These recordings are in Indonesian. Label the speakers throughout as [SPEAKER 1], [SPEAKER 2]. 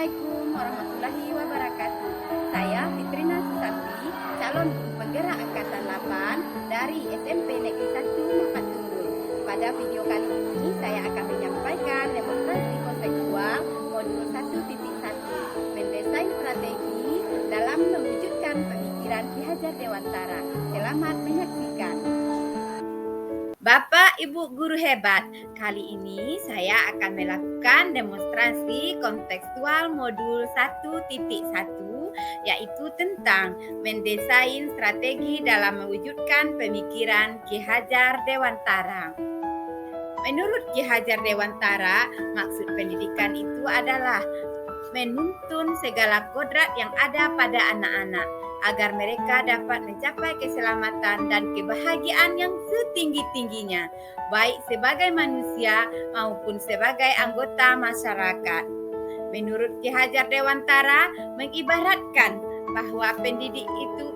[SPEAKER 1] Assalamualaikum warahmatullahi wabarakatuh. Saya Fitrina Susanti, calon guru penggerak angkatan 8 dari SMP Negeri 1 Mapat Tunggul. Pada video kali ini saya akan menyampaikan demonstrasi konseptual modul 1.1 mendesain strategi dalam mewujudkan pemikiran Ki Hajar Dewantara. Selamat menyaksikan. Bapak Ibu guru hebat, kali ini saya akan melakukan demonstrasi kontekstual modul 1.1 yaitu tentang mendesain strategi dalam mewujudkan pemikiran Ki Hajar Dewantara. Menurut Ki Hajar Dewantara, maksud pendidikan itu adalah menuntun segala kodrat yang ada pada anak-anak agar mereka dapat mencapai keselamatan dan kebahagiaan yang setinggi-tingginya, baik sebagai manusia maupun sebagai anggota masyarakat. Menurut Ki Hajar Dewantara, mengibaratkan bahwa pendidik itu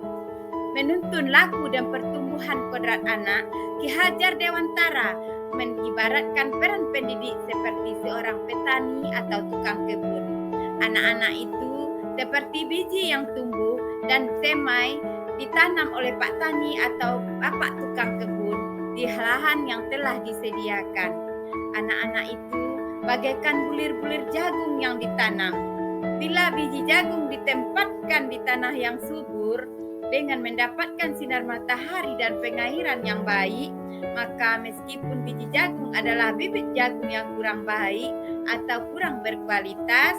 [SPEAKER 1] menuntun laku dan pertumbuhan kodrat anak. Ki Hajar Dewantara mengibaratkan peran pendidik seperti seorang petani atau tukang kebun. Anak-anak itu seperti biji yang tumbuh dan semai ditanam oleh Pak Tani atau Bapak tukang kebun di lahan yang telah disediakan. Anak-anak itu bagaikan bulir-bulir jagung yang ditanam. Bila biji jagung ditempatkan di tanah yang subur dengan mendapatkan sinar matahari dan pengairan yang baik, maka meskipun biji jagung adalah bibit jagung yang kurang baik atau kurang berkualitas,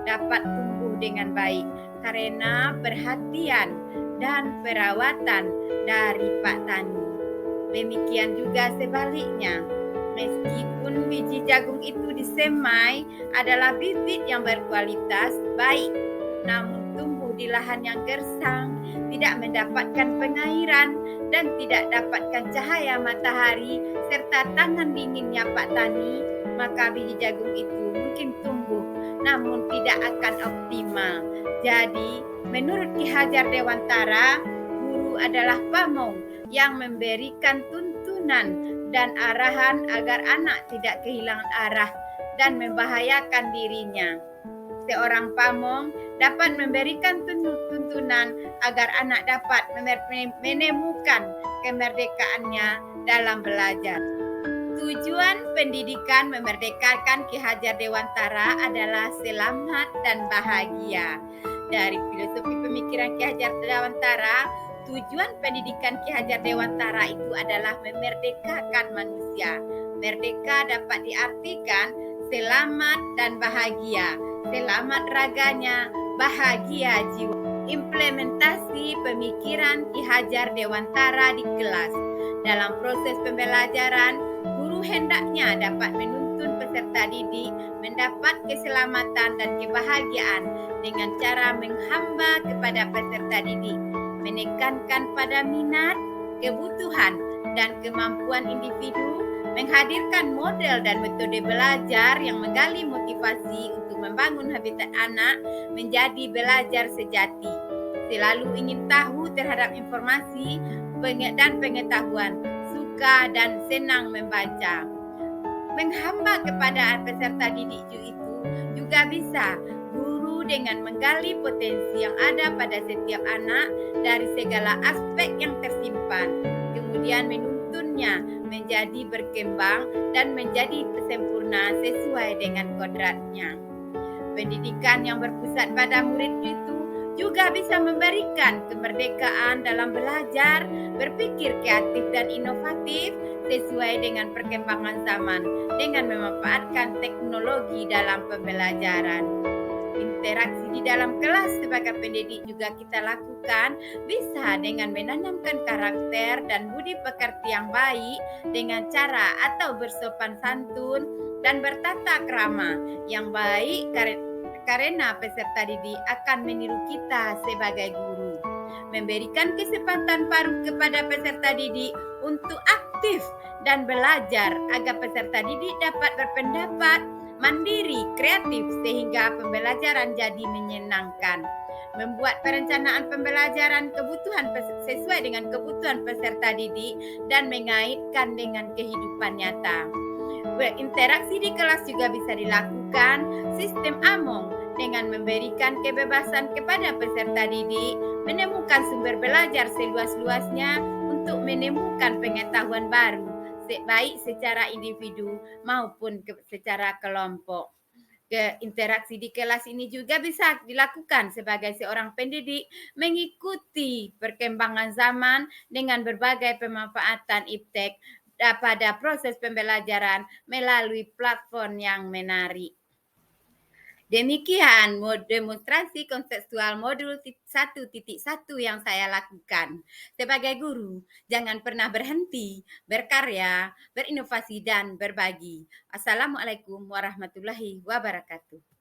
[SPEAKER 1] dapat tumbuh dengan baik karena perhatian dan perawatan dari Pak Tani. Demikian juga sebaliknya, meskipun biji jagung itu disemai adalah bibit yang berkualitas baik, namun tumbuh di lahan yang gersang, tidak mendapatkan pengairan dan tidak dapatkan cahaya matahari serta tangan dinginnya Pak Tani, maka biji jagung itu mungkin tumbuh namun tidak akan optimal. Jadi, menurut Ki Hajar Dewantara, guru adalah pamong yang memberikan tuntunan dan arahan agar anak tidak kehilangan arah dan membahayakan dirinya. Seorang pamong dapat memberikan tuntunan agar anak dapat menemukan kemerdekaannya dalam belajar. Tujuan pendidikan memerdekakan Ki Hajar Dewantara adalah selamat dan bahagia. Dari filosofi pemikiran Ki Hajar Dewantara, tujuan pendidikan Ki Hajar Dewantara itu adalah memerdekakan manusia. Merdeka dapat diartikan selamat dan bahagia. Selamat raganya, bahagia jiwa. Implementasi pemikiran Ki Hajar Dewantara di kelas. Dalam proses pembelajaran, guru hendaknya dapat menuntun peserta didik mendapat keselamatan dan kebahagiaan dengan cara menghamba kepada peserta didik, menekankan pada minat, kebutuhan, dan kemampuan individu, menghadirkan model dan metode belajar yang menggali motivasi untuk membangun habitat anak menjadi belajar sejati, selalu ingin tahu terhadap informasi dan pengetahuan, suka dan senang membaca. Menghamba kepada peserta didik itu juga bisa guru dengan menggali potensi yang ada pada setiap anak dari segala aspek yang tersimpan, kemudian menuntunnya menjadi berkembang dan menjadi sempurna sesuai dengan kodratnya. Pendidikan yang berpusat pada murid itu juga bisa memberikan kemerdekaan dalam belajar, berpikir kreatif dan inovatif sesuai dengan perkembangan zaman dengan memanfaatkan teknologi dalam pembelajaran. Interaksi di dalam kelas sebagai pendidik juga kita lakukan bisa dengan menanamkan karakter dan budi pekerti yang baik dengan cara atau bersopan santun dan bertata krama yang baik karena peserta didik akan meniru kita sebagai guru. Memberikan kesempatan baru kepada peserta didik untuk aktif dan belajar agar peserta didik dapat berpendapat, mandiri, kreatif sehingga pembelajaran jadi menyenangkan. Membuat perencanaan pembelajaran sesuai dengan kebutuhan peserta didik dan mengaitkan dengan kehidupan nyata. Berinteraksi di kelas juga bisa dilakukan sistem AMONG dengan memberikan kebebasan kepada peserta didik menemukan sumber belajar seluas-luasnya untuk menemukan pengetahuan baru, baik secara individu maupun secara kelompok. Interaksi di kelas ini juga bisa dilakukan sebagai seorang pendidik mengikuti perkembangan zaman dengan berbagai pemanfaatan iptek pada proses pembelajaran melalui platform yang menarik. Demikian demonstrasi kontekstual modul 1.1 yang saya lakukan. Sebagai guru, jangan pernah berhenti berkarya, berinovasi, dan berbagi. Assalamualaikum warahmatullahi wabarakatuh.